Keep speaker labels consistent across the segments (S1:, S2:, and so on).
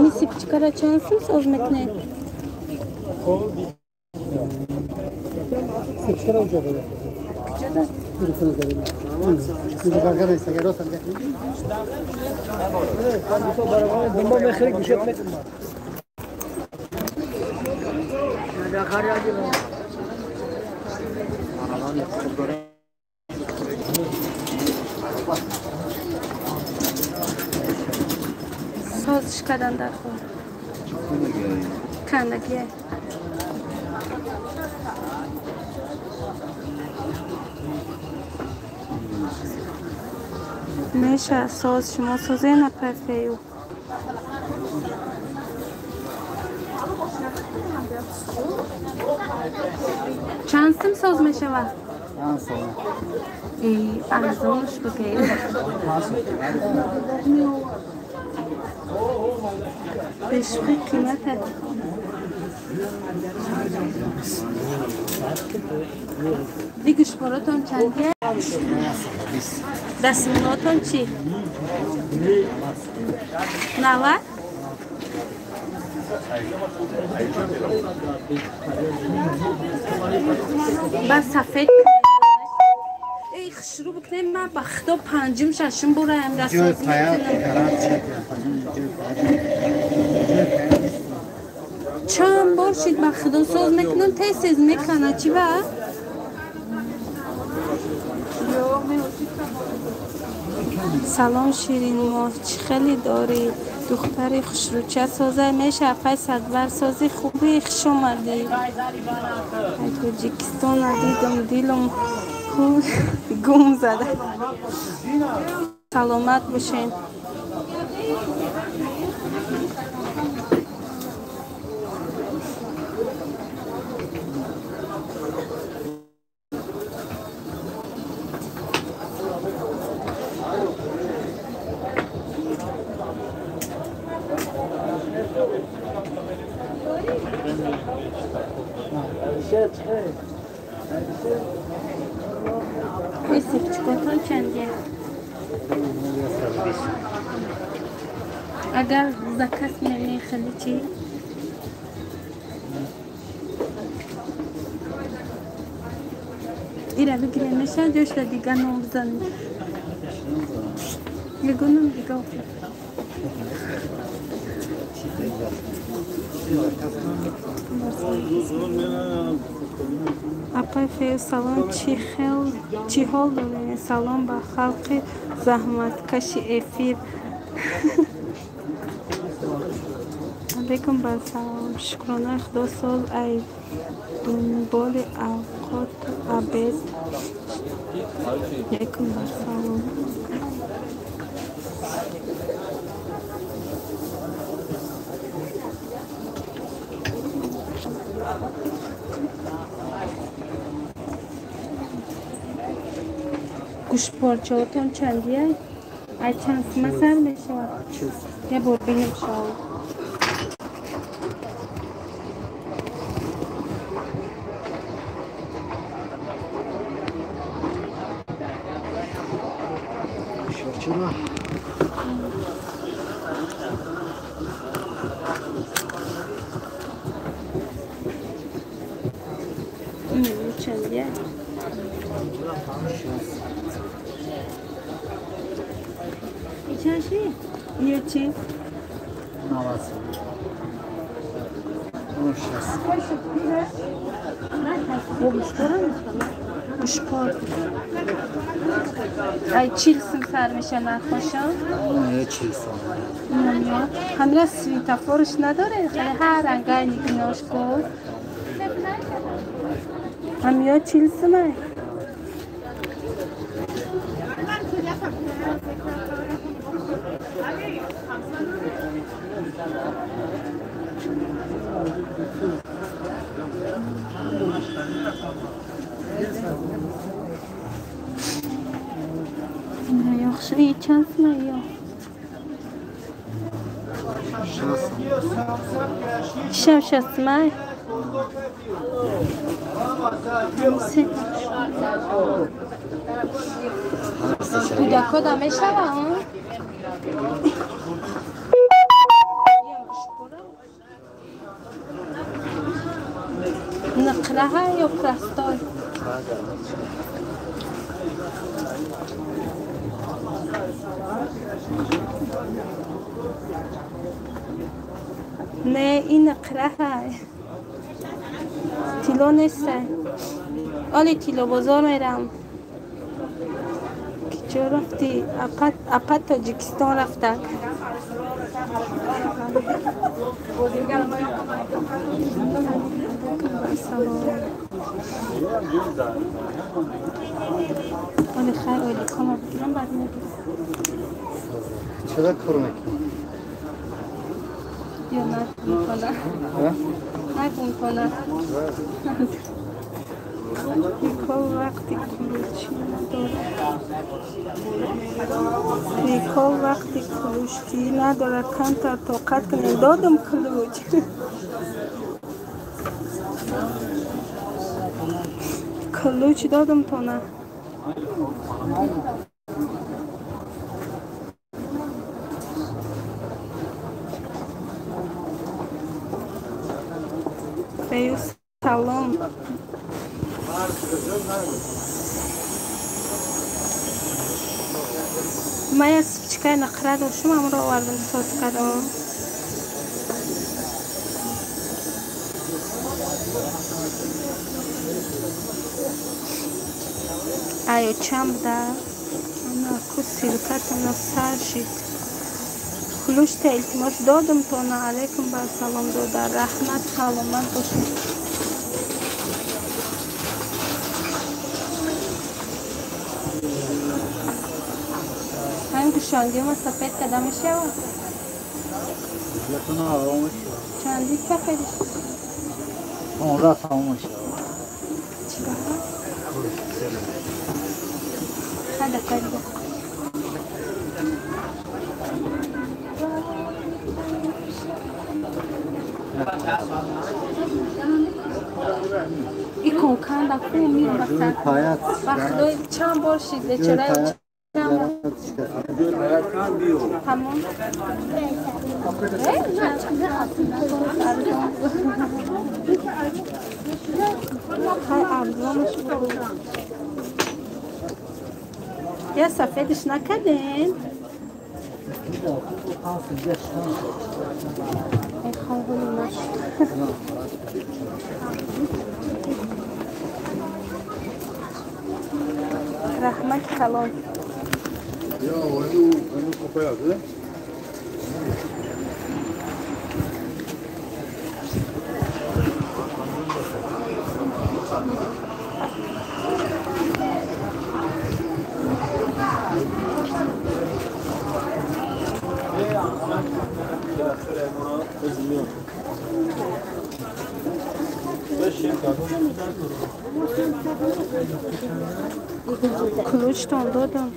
S1: Nisip çıkaracağınız söz metni. Söz çıkaran da kandakiye. میشه ساز شما سازه نپرفیو چند سم ساز میشه و؟ ای ارزانش بگیر بشقی قیمته دیگه شماراتون چندیه؟ دستموناتون چی؟ 90 بس سفید ای خشرو بکنیم من بختا پنجم ششم برایم دستمون چند بار شید بخدا ساز میکنن تیسیز میکنه چی با؟ سلام شیرین ما چی خیلی داری دختری خوشروچه سازه میشه پای صدبر سازی خوبی خوش اومدی ای توجیکستان ندیدم دیلم گم زده سلامت باشین Isip çikolatan çendiye. Agar zakas memnun خلیچی ایره بگیره میشه جوش دیگه نام بزنی میگونم دیگه اپای فیو سلام چی حال دارین سلام با خلق زحمت کش افیر علیکم بر سلام شکرانه خدا سال ای دنبال اوقات عبد علیکم بر سلام گوشت پارچه‌هاتون چندیه؟ ای چند مثل میشه؟ یه بار بینیم شاید
S2: چرا؟
S1: چندیه؟ چندی؟ یه چی؟
S2: نوازی
S1: بشپار ای چیل سم سر میشه نخوشم؟
S2: نه چیل سم
S1: همه سویتافورش نداره خیلی هر رنگای نگناش کن همه چیل سمه نه yaxşı چند یا شست مای کودکا دمه شوه نقره ها یا پرستای نه این نقره ها تیلو نیسته آلی تیلو بازار میرم چه رفتی؟ اپت تاجیکستان رفته آلی خیر آلی کامو بگیرم بعد میگیرم
S2: چرا کار میکنی؟
S1: یا نکن کنه نکن کنه ریکا وقتی کلوچی نداره کم تا طاقت کنیم دادم کلوچ کلوچ دادم تو نه بیوس سلام من از سپیچکای نقره داشتم همون رو آوردم ساز کردم ایو چم ده انا کو سیلکت انا سر شید خلوش تا التماس دادم تو نه علیکم با سلام داده رحمت سلامت باشید همین که شانگی ما سفید کدامش شود
S2: یکونه آرامش
S1: چندی سفیدش
S2: اون را تمامش
S1: چی بخواه؟ هده قریبه ای کنکن دا خوب میره وقتی چند بار شیده چرا همون یا سفیدش نکردین رحمت کلان
S3: Ja, wenn du kopiert, ne?
S1: کلوچتان دادم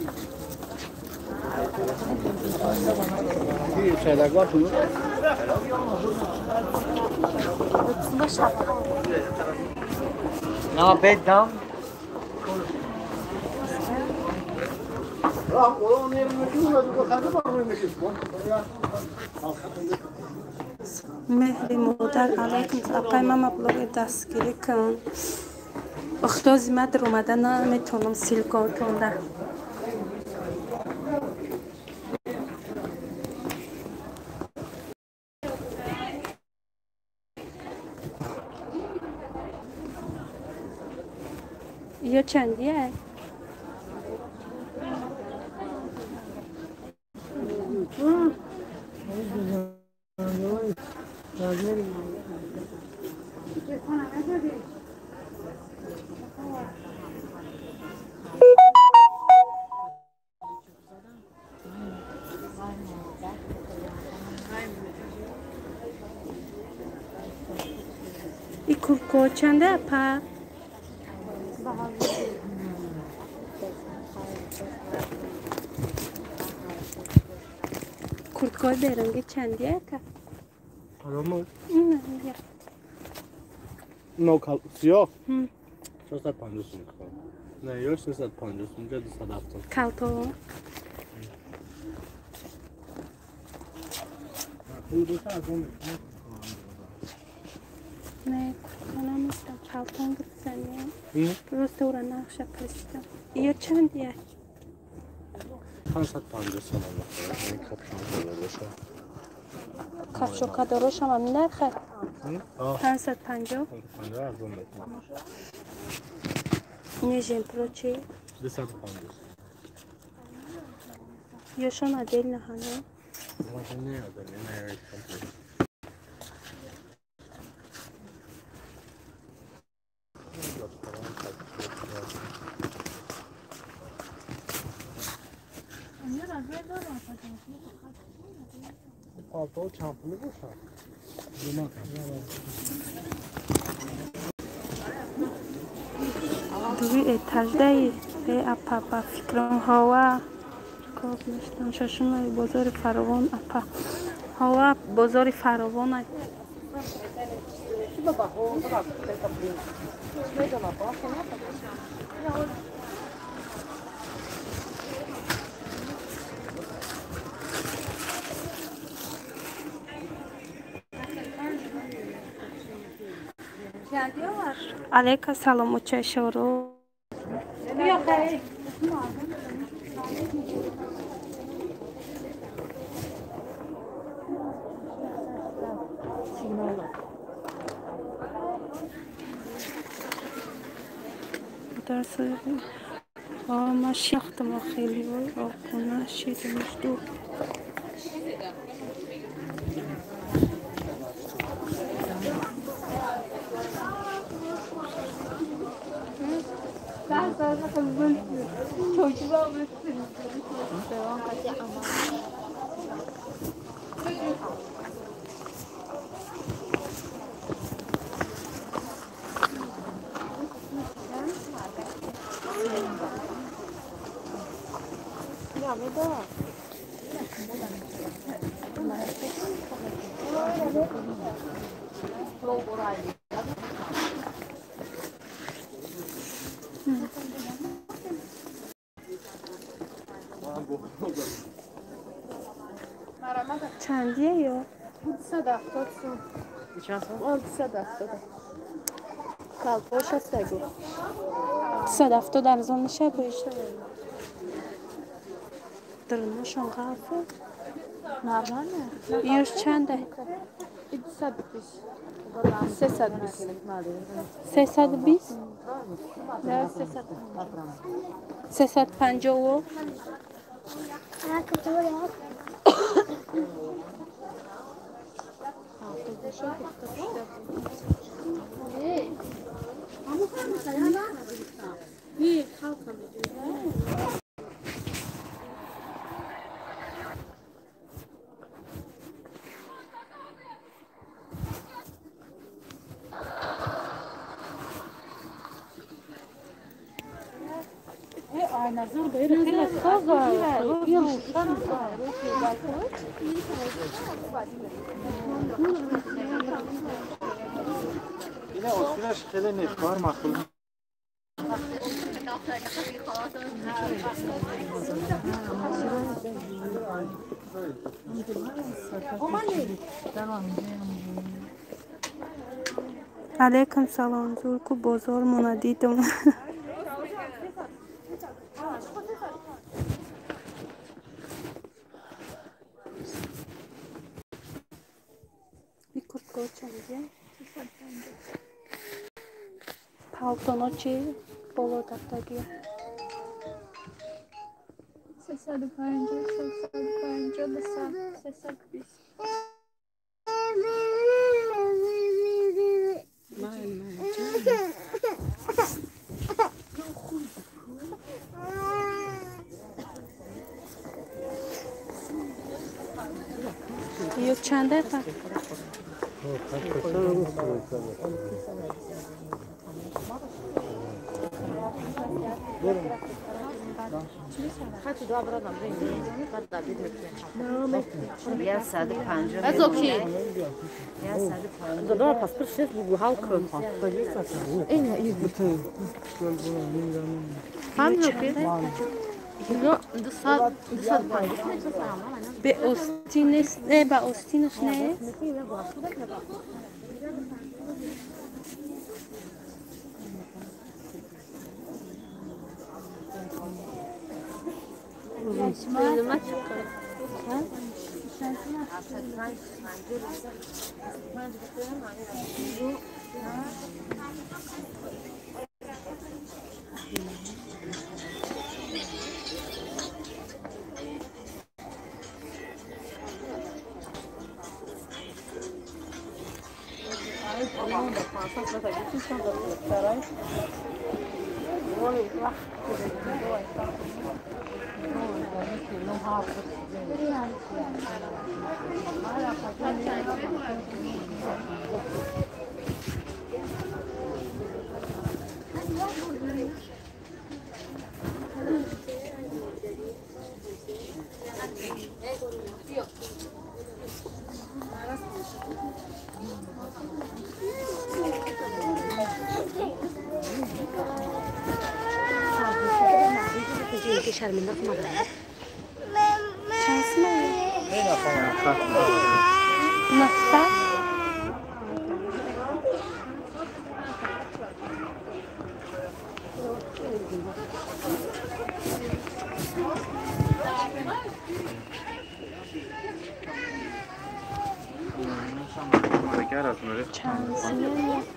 S2: نه بدم
S1: مهری مادر علیکم اپای من مبلغ دستگیری کن اختا زیمت رو اومده نمیتونم سیلکار کنده یا چندیه؟ این کلکو چنده اپا؟ کلکو برنگی چندیه که؟
S3: Arama.
S1: نه یا
S3: No kal siyah. 350 sun. Ne yok 350 sun. Dedi sadaftan.
S1: کلتو
S3: Bu da sadece
S1: نه کلکو نمیستم کلتون گفتنیم
S3: ne?
S1: درسته او را نقشه پرستم یا چندیه؟
S3: 550 sun Allah. Yani kapşon böyle
S1: کفشوکا دروش هم نرخه
S3: Ah.
S1: 550
S3: 550 arzon metin.
S1: نیجیم پرو چی؟
S3: 250.
S1: یا شما دل نهانه
S3: Ama ne yazar ne yapayım? Palto çampını boşalt. Yemek.
S1: دوی اتجده ای اپا با فکرم هوا کار نشتم ششون بازار فراوان اپا هوا بازار فراوان علیک سلام و چه شورو درس ما شیختم خیلی و خونه شیدمش دو چندیه یا؟
S4: 370 سون.
S3: Çanta.
S4: 370. Kalpoş hastagı.
S1: 170 درزان میشه باشه درنشون قافه
S4: Normal mi?
S1: یوش چنده؟
S4: 320. 320.
S1: 320
S4: Ne 300?
S1: 350
S4: Aynen zor böyle hele sazar.
S3: Yine o süreç kelini var mı akıllı?
S1: علیکم سلام زور کو بازار منادیدم bir kurt koçanca paltono çi polo tattagi
S4: 350, 350, 320.
S1: Yok çende pa
S5: Ya 150.
S4: از اوکی
S5: Ya 150.
S4: دادم پس پر شیش بگو حال کن این iyi هم اوکی یا 250
S1: به استینش نه با استینش نه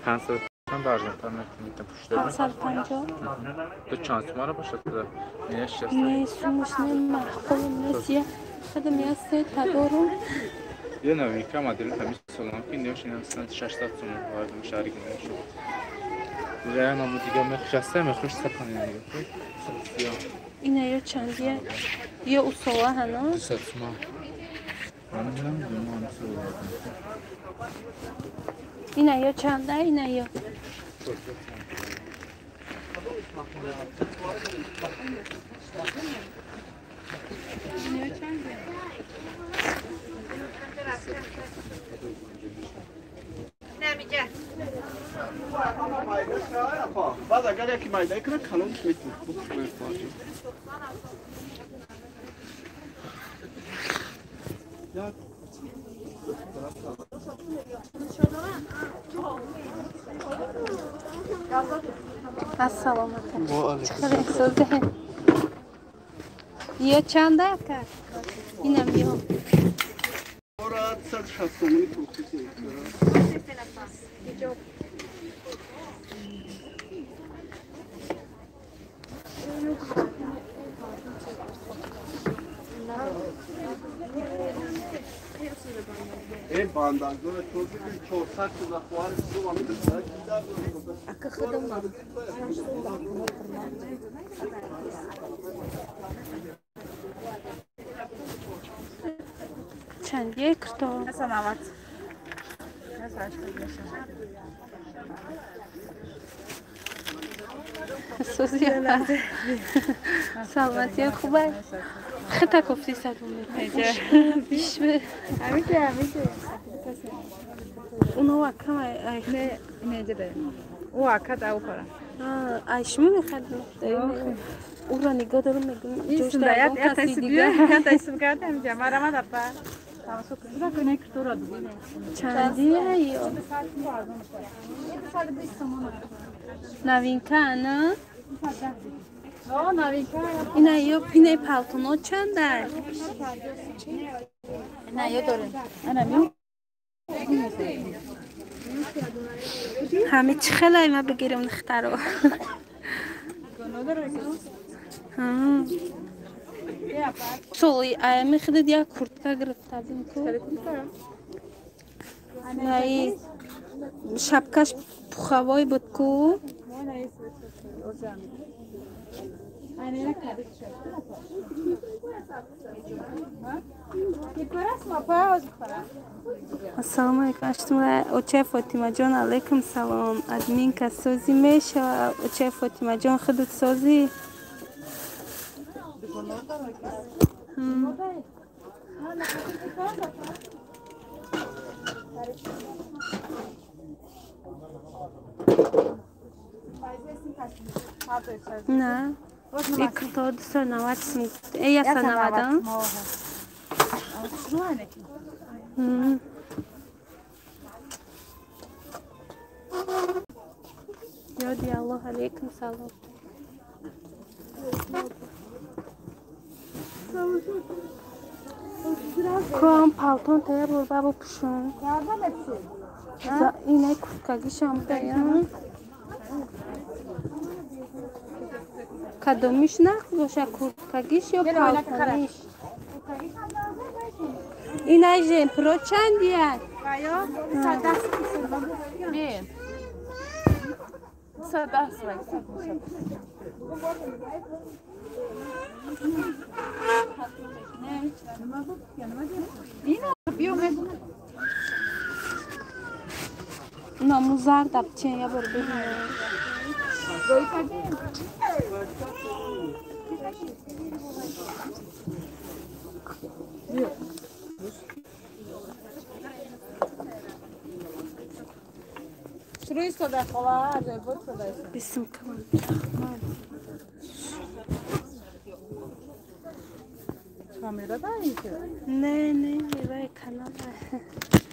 S1: نفسه
S6: Sen de Arjantin'den puşları.
S1: 550
S6: تو چند تومن باشه تو نیش
S1: نه سومش نه محقول نسیه خدم یا سه تا دارو
S6: یه نوی که مدل همیشه سلام که نیوش این هستن 600 تومن وارد مشارک نمیشه و انا دیگه مخشسته مخش سپانی دیگه
S1: اینه یا چندیه یا اصوه هنو
S6: 200 تومن من نمیدونم
S1: اینه یا چنده اینه یا
S3: بعد اگر یکی مایده کنه کلونش میتونه
S1: السلام علیکم چطور احساسه یا چنده کرد اینم یا
S3: Orada 160 تومانی پروسیسی ای باندازو تو که 400 تا خوار تو ولی اکه خدمت
S1: چند یک تا
S4: سلامت
S1: سوزی سلامتی خوبه خطا کفتی سرون بیش به
S4: همیشه
S1: اونو وکم
S4: نه نجده او اکد او کاره
S1: ایشمی میخواد او را نگاه دارم میگم جوش در اون کسی دیگه
S4: یا تایسم کردم جمع را مدد با تماسو کنه که تو را ببینه
S1: چندیه یا نوین کنه اینه یا پینه پلتونو چنده
S4: نه یا داره انا میو
S1: همه چی خیلی ما بگیرم نخته رو سولی ایمی خیلی دیا کرتکا گرفته بیم که نه شبکش پخوای بود که
S4: Aynı kadar şey. Yıkaras mı? Payaz yıkaras.
S1: Assalomu alaykum ashtumlar. Ocha Fotimajon alaykum salom. Adminka so'zi mesha. Ocha Fotimajon hudud so'zi. نه یک تا 290 ای اصلا 90 یادی الله علیکم سلام کام پالتون تیا بربا بپوشون اینه kurtkagişam dayan کدومیش نقد باشه kurtkagiş یا پالتونیش اینه جمپرو چندیه
S4: Min. Sadas var.
S1: ناموزار دبچه یا بربه
S4: Şurayı soda kola, hadi bu soda.
S1: بسم کمان
S4: Kamera da iyi ki.
S1: نه نه میوه کانال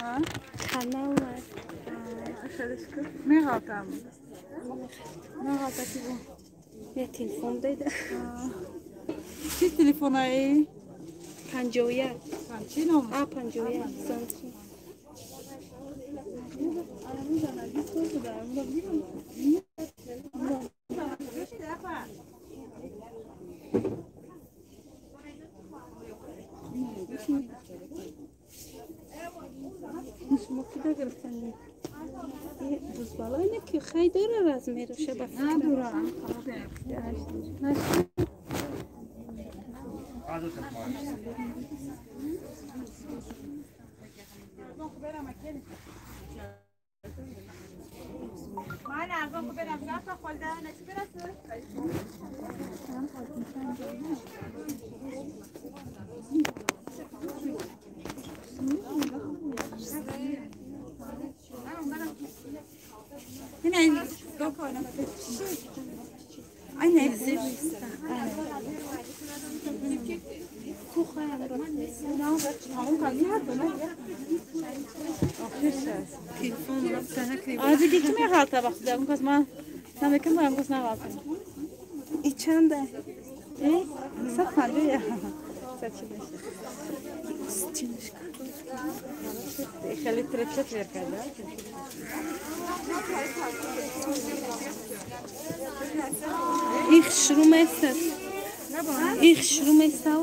S4: Ha?
S1: کانال
S4: Ne halkam? Ne halka ki bu?
S1: یه تلفن دیده
S4: Çiz telefonu iyi.
S1: پنجویه
S4: Kançino mu?
S1: پنجویه سانتی شما که داگر کنید بزبالا اینه که خیلی داره راز میروشه با
S4: Ne duran? من ارزان کو برم جا تا خالده نچی برسه yine dok oynamak aynen Acı gitmeye halta bak size. Bu kısma sen kim var bu kısma halta.
S1: İçende
S4: Sat kaldı ya. Saçılmış.
S1: Sıçılmış
S4: Xeli trepçet ver kada.
S1: İlk şurum esas İlk şurum esas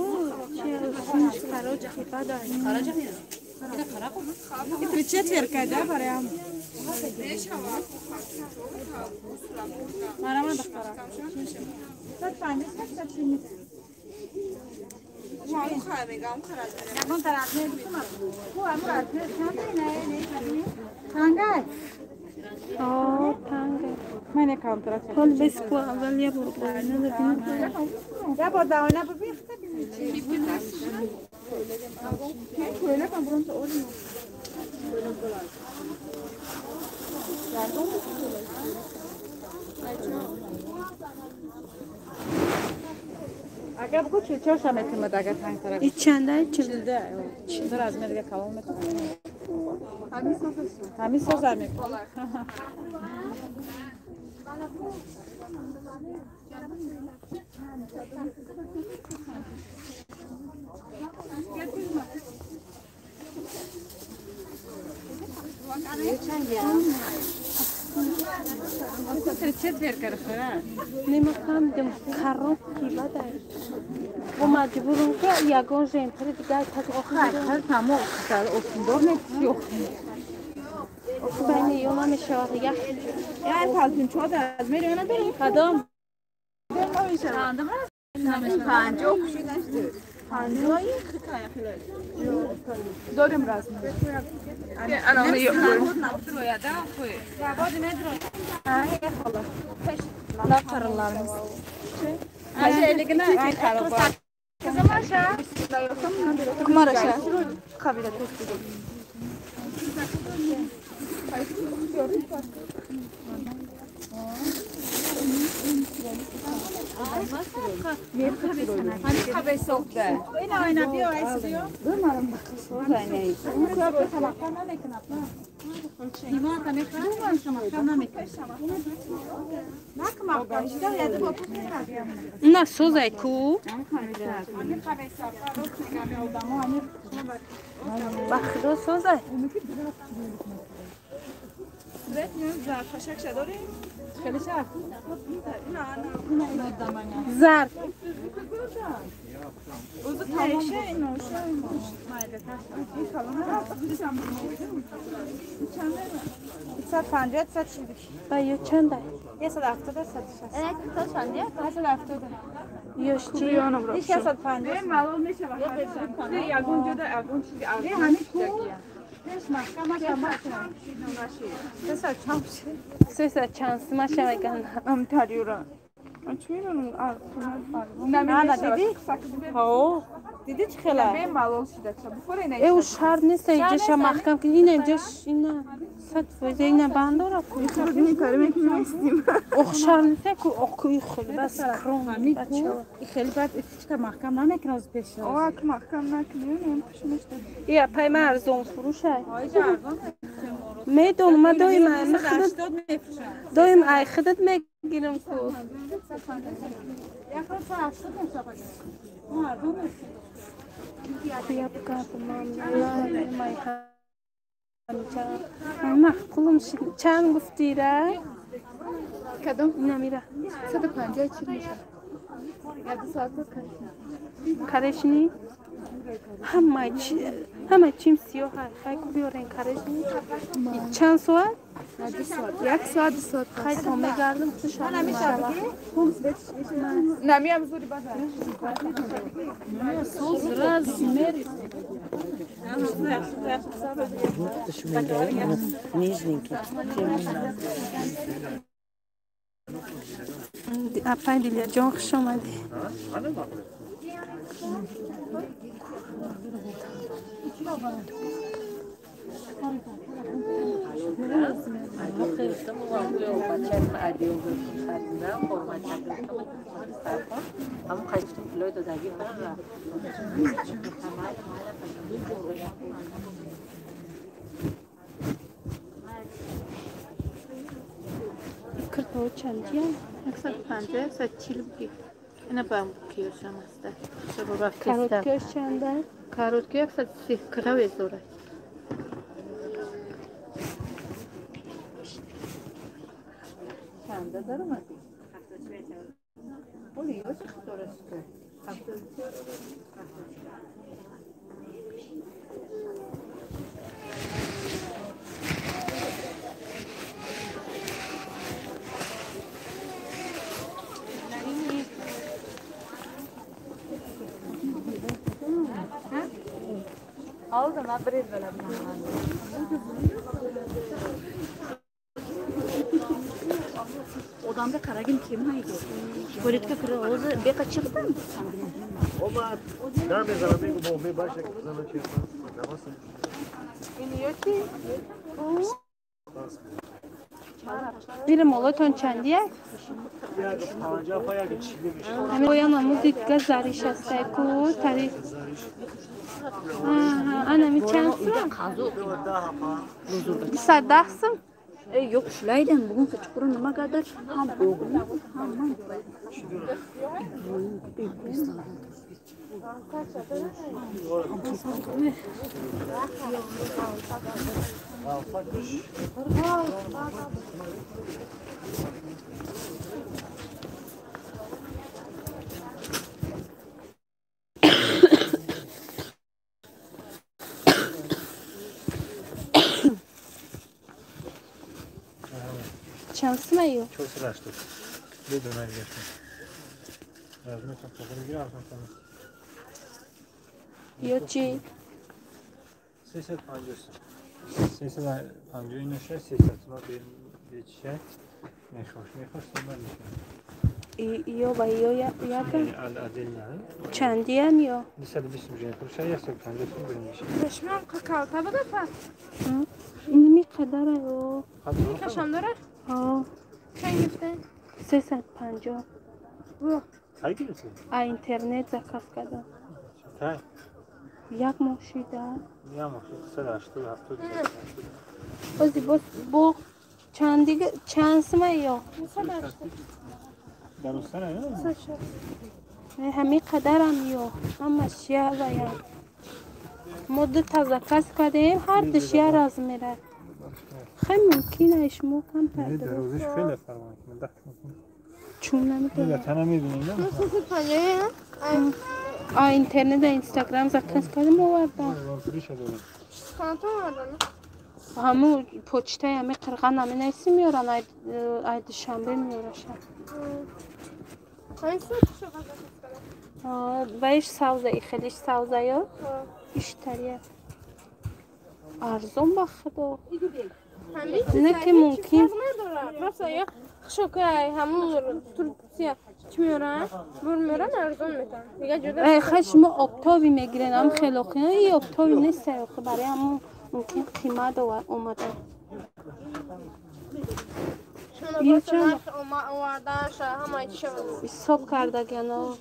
S1: Sınış karaca hifada Karaca mı?
S4: Trepçet ver kada parayam. Marama da para. Sat pande sat şimdi. Yakın tarafı ne? Bu amra. Hangi?
S1: آه تنگه
S4: من کانترکت.
S1: حال بس کو اول یا برو نه ببین
S4: Ya bu da ona bu bir Böyle kan bunun da oluyor. Agar bu çeçer şametime daga tank tarafı.
S1: İçende
S4: Çilde. Çilde razmerge kalan mı? Tamiz sözler mi? Trepçet ver karışıra.
S1: نمیخوام دم کارو کی بده و مجبورم که یگان جنتر دیگه تا آخر
S4: Her tamam güzel olsun. Doğru yok.
S1: بین یوم میشه یا
S4: Yani kalkın çoğu da az. Meri ona da.
S1: کدام
S4: Ben o işe. پنجاه پنجاهی داریم رسم انا yok
S1: Laftarlarımız.
S4: Kızım aşağı.
S1: Kumar aşağı. Kabile testi.
S4: Oyna oyna bir o esiyor.
S1: Na sozajku. Bakdo sozaj. Zar. Bayo çanda. Yoşçu.
S4: Benim mal olmuş ama. Ya gonca da agun çünkü agun. Hani ku.
S1: Sesa şansıma şaşırgan.
S4: Am tarıyorum. Açmıyorum.
S1: Ana dedi. Ha. Dedi çıkela.
S4: Benim mal olmuş da. Bu fırına.
S1: Eu şar ne seyirce mahkam ki yine ceş yine sat föyze yine bandora koy.
S4: Ne karım kim isteyeyim.
S1: Okşar ne se ku okuy khul bas kron.
S5: خیلی بعد اتیچ محکم نمیکنه از پیش
S4: O ak mahkam nakliyorum. Pişmişti.
S1: Ya payma arzon furuş ay. Meydon ma doyum ay mıkhdet. Doyum ay khdet megirim ku. Yap kapımam. May hamca. Ama kulum çan guftira.
S4: Kadın
S1: Namira.
S4: sadı panca çirmiş. Ya da saatler
S1: Karışni. Hamma çim siyo hay kubiyoren karışni. Çan soğan.
S4: yak saat.
S1: Hay tome gardım kuşa. İnşallah.
S4: Namiyam zuri bazar.
S1: Raz meri.
S5: نیزنیکی
S1: Apay dilya çok hoş olmadı. Kırpao çalıyor.
S4: Aksat panca saççılık ki. Ne ben bu kiyoşam hasta. Sabah
S1: Karot göz çanda.
S4: Karot ki aksat si karav zora. Çanda darmadı. Oluyor orası. Aldım ha bir böyle.
S5: odamda karagin kim haydi Koretka kırı oğuz beka çıktı mı?
S3: Omar, dar mezarı bu bombe başa kızana çıkmaz. Namazın.
S4: İniyorti.
S1: Bir moloton çandiye.
S3: Ya panca paya geçilmiş.
S1: Hem boyama müzik gazariş hasta ku tarih. Ana mi çansı? Sadahsın.
S5: Yok şulaydan bugün çukurun nima kadar ham oğlum ham
S1: Şansım yok.
S3: Çok sıraştık. Ne döner geçmiş.
S1: یا چی؟
S7: 350 350 اینو 300 ما به چی میخواست من
S1: یا با یا یکم
S7: العدل نه
S1: چندی هم یا
S7: 220 میلیون خورش 150 بریم میشه
S4: دشمن کاکاوتا بده پس
S1: این می قدره رو
S4: کشم داره؟
S1: ها
S4: چند گفته؟
S1: 350
S7: خیلی گرفتی
S1: اینترنت زکاف کده
S7: تا
S1: یک ماشیده
S7: یا ما 180 70
S1: بازی با چند دیگه چند سمه یا
S7: درستانه نه
S1: همه قدرم یا همه شیعه و یا مدت تزکاس کردیم هر دشیه راز میره خیلی ممکنه اشمو کم
S7: نه
S1: پرده
S7: روزش خیلی فرمان من
S1: چون نمیده
S7: تنها میبینیم نه
S1: اینترنت اینستاگرام زکاس کردیم آوردم
S4: خانتا مردانه
S1: همون پوچته همه قرغن همه نیسی میارن اید شنبه میارشن
S4: خیلی سوچ شده
S1: بایش سوزه ای خیلیش سوزه یا بیشتریه ارزون با خدا نه که ممکن
S4: نداره مثلا یا شوکه همون ترکیه چی میارن؟ بور میارن ارزون میتن دیگه جدا
S1: خشم آبتابی میگیرن هم خیلی خیلی این آبتابی نیست برای همون ممکن قیمت اومده
S4: چون باید نرخ آوردنش همه چی شد
S1: حساب کرده گنا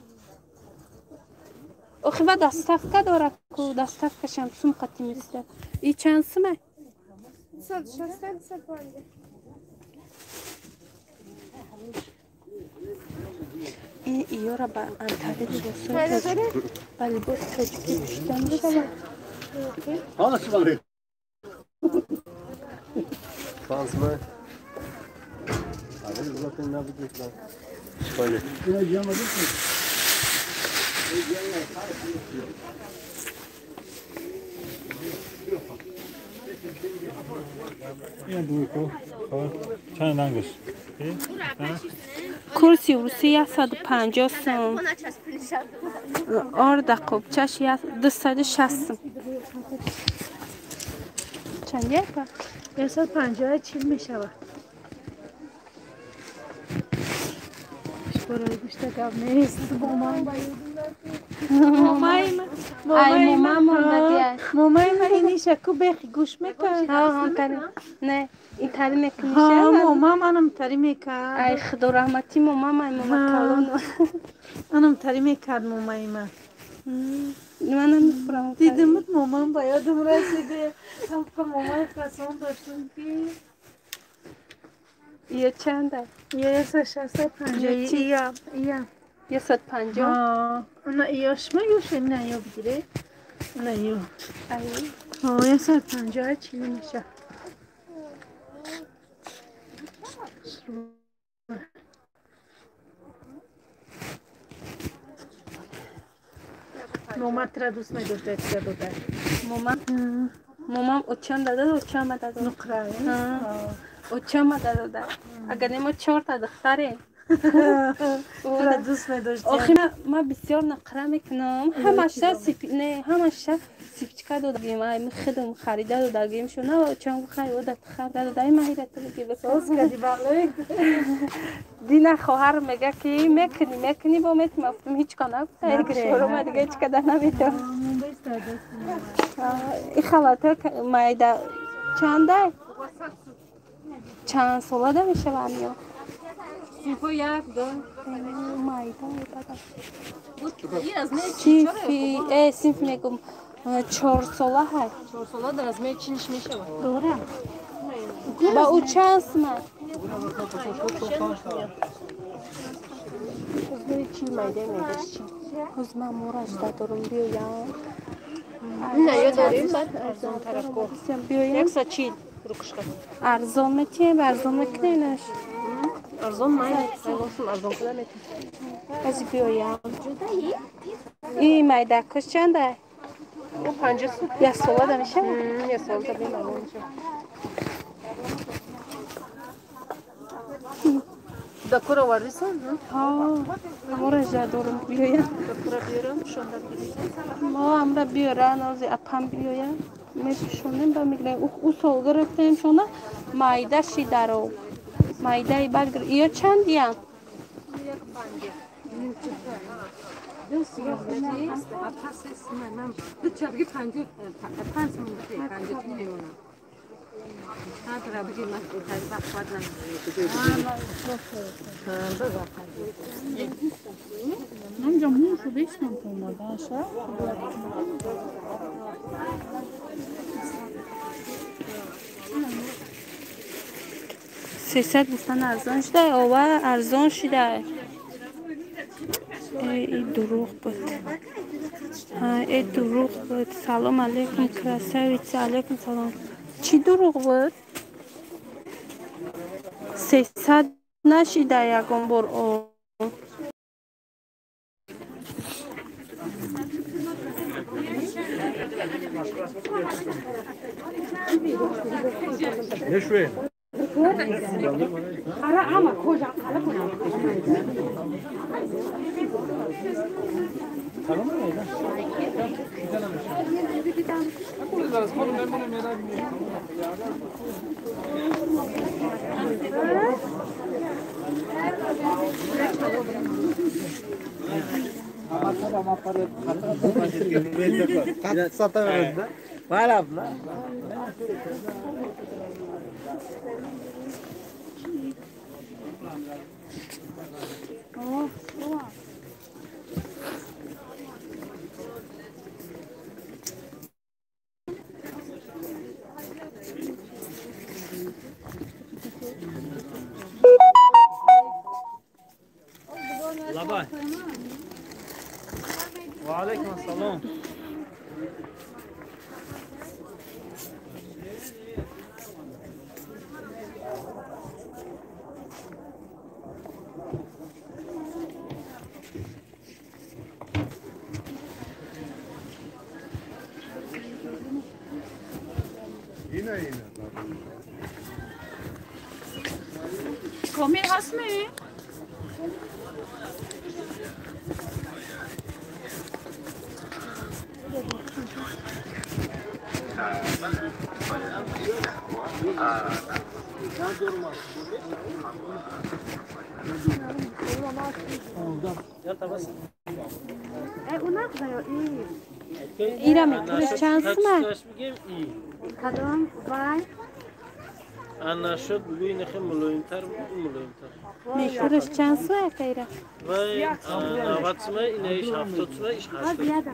S1: اخی و دستفکه داره که دستفکه شمسون قطی میسته این چند سمه؟
S4: 160 150
S1: این ایو را با انتره لباسای با لباس تاجیکی پوشیدن میشه
S3: ها چی باری فازمه آره لطفا نبودید بله
S7: این دوی کو چند رنگش
S1: کرسی روسی 150 سم آرده قبچش 260 چندیه که؟
S5: 150 چیل میشه برای گوشت کب نیست مامای من اینی شکو بخی گوش میکن
S1: ها نه این تری میکنیشه
S5: ها ماما منم تری میکرد
S1: ای خدا رحمتی ماما کلون
S5: منم تری میکرد مامای من
S1: منم میخورم
S5: دیدم مامان با یادم رسیده هم که مامای قسم داشتم که
S1: یه چنده؟
S5: یه 150 یا
S1: 150
S5: نه یاش ما یوش نه یا بگیره نه یا
S1: ای
S5: یه 150 چی میشه ماما ترا دوست نداشته چه داده
S1: مامان اوچان داده اوچان داده
S5: نقره
S1: اوچان داده اگر نما 4 تا دختره
S5: ترا دوست نداشته
S1: آخه ما بسیار نقره میکنم همش سیپچکا دادگیم من خودم خریده دادگیم شو نه چون خیلی ودت خرده دای ما هیرت بگی بس
S5: کدی بالای
S1: دینا خواهر میگه که میکنی با میت مفتم هیچ کنه شروع دیگه هیچ کده نمیتونم این خلاطه مایده چنده چند ساله میشه بانیو
S5: سیپو یک دو
S1: مایده چی سیف میگم 4 ساله های
S5: 4 ساله در از می چینش میشه
S1: دوره با او چند سمه چی مایده میگشت از من مورش دارم بیایم
S5: نه یا داریم بعد ارزان طرف کو
S1: بیایم
S5: 140 روکش کن
S1: ارزان میتیم ارزان میکنینش
S5: ارزان مای ارزان کلا میتیم
S1: از بیایم این مایده کش چنده
S5: او 50
S1: یه ساله میشه
S5: یه سال تا بیم معلوم میشه Dakora varirsan,
S1: ها امورا جادورم بیایم
S5: dakora biyorum, şunda bileceksin.
S1: ما امرا بیارن از اپم بیایم میپیشونیم و میگن او سال گرفتیم شونه مایده شی درو مایده برگر یا چند یم
S5: Amca mușu de aici m-am pămat, așa?
S1: سیصد گفتن ارزان شده او ارزان شده ای دروغ بود ای دروغ بود سلام علیکم کراسویچ علیکم سلام چی دروغ بود 300 نشیده یکم بار او
S3: نشوي لبای و علیکم السلام yine
S5: Komir has mı?
S1: ایرمی پولش چند سمه؟
S5: Kadın vay.
S3: انا شد بگوی نخی ملویمتر ملویمتر
S1: میشورش چند سمه خیره؟
S3: وای آباد سمه اینه ایش هفتاد سمه ایش هشت
S5: Ziyada.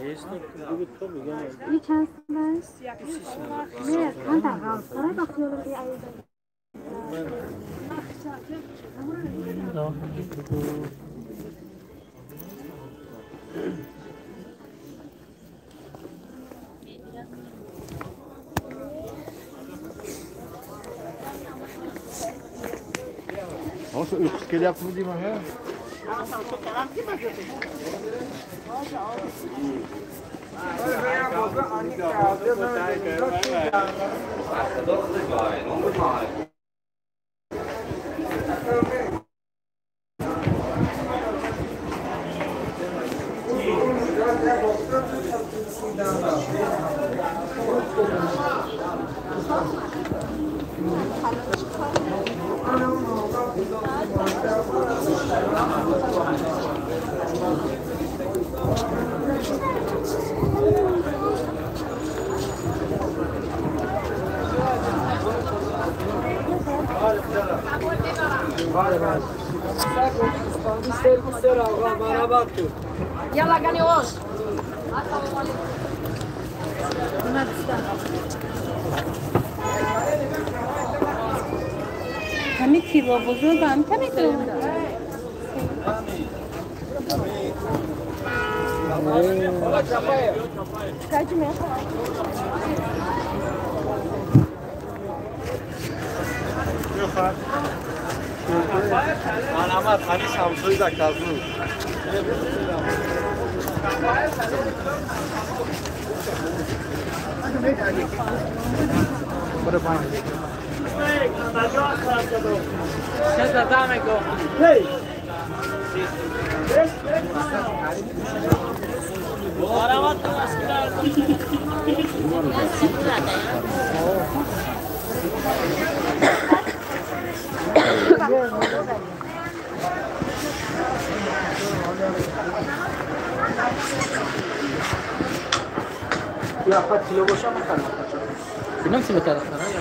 S3: ایست بگو تو بگم
S5: İyi şanslar. Ne? Kanta kal. Sana bakıyorum bir ayda.
S6: Nossa, eu queria yaptım değil mi ya?
S5: Yalla ganioş.
S1: همه کیلو بزرگ هم کمی کنم
S3: Anamar hani Samsun'u da kazdı. Burada
S2: Ya kaç kilo boşa mı kaldı? Bilmem ki ne kadar sana ya.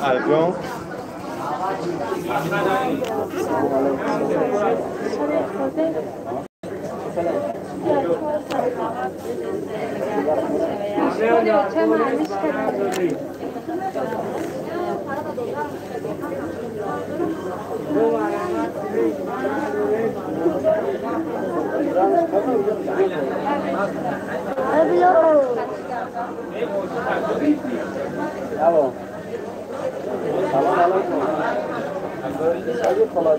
S7: Algon.
S3: Alo. Salam aleyküm. Hadi kolay.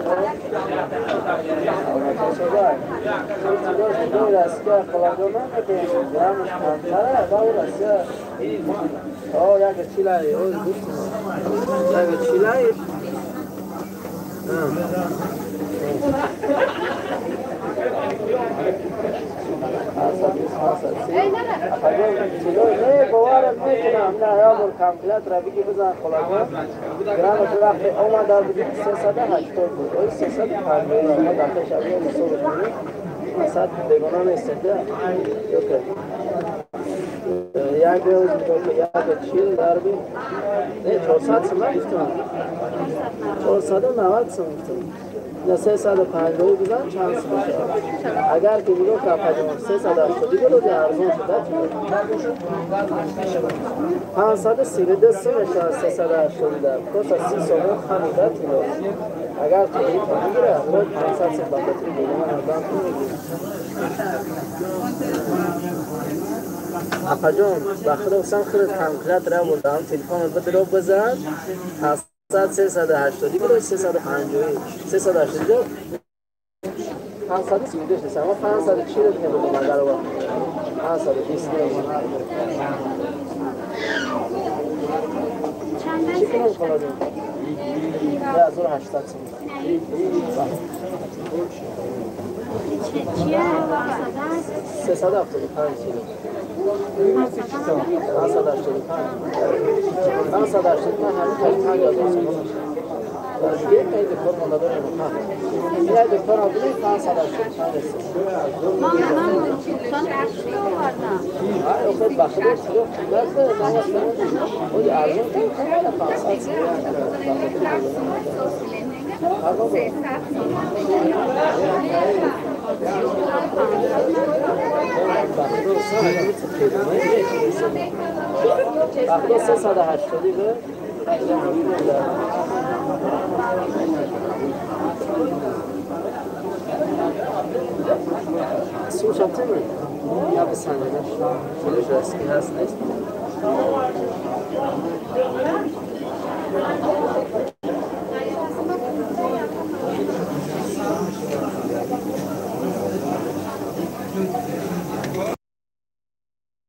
S3: سه ساعت پنجاه بزن چند بشه اگر که میگم کافجون 380 رو در ارزون شده 532 میشه 380 در کوسا 30 سوم خمیده کیلو اگر که میگیره رو 500 سه باقی دیگه من ارزان میگیرم کافجون باخره وسان خرید کامکلات را بردم تلفن رو بدرو بزن 380 دیگه 350 380 530 داشت اما 540 دیگه بود من در واقع 520 چی کنم خلاص یا از 800 چیه 375 کیلو 585 یک دکتر مندادر نمی‌خواد. یه دکتر آدمی 585 است. من چند اشتباه کردم. آره خود بخشش رو دست نمی‌کنم. اون ارزون که خیلی 500 است. 380 دیگه. سوشا تمی یا بسنجش خودش رسمی هست نیست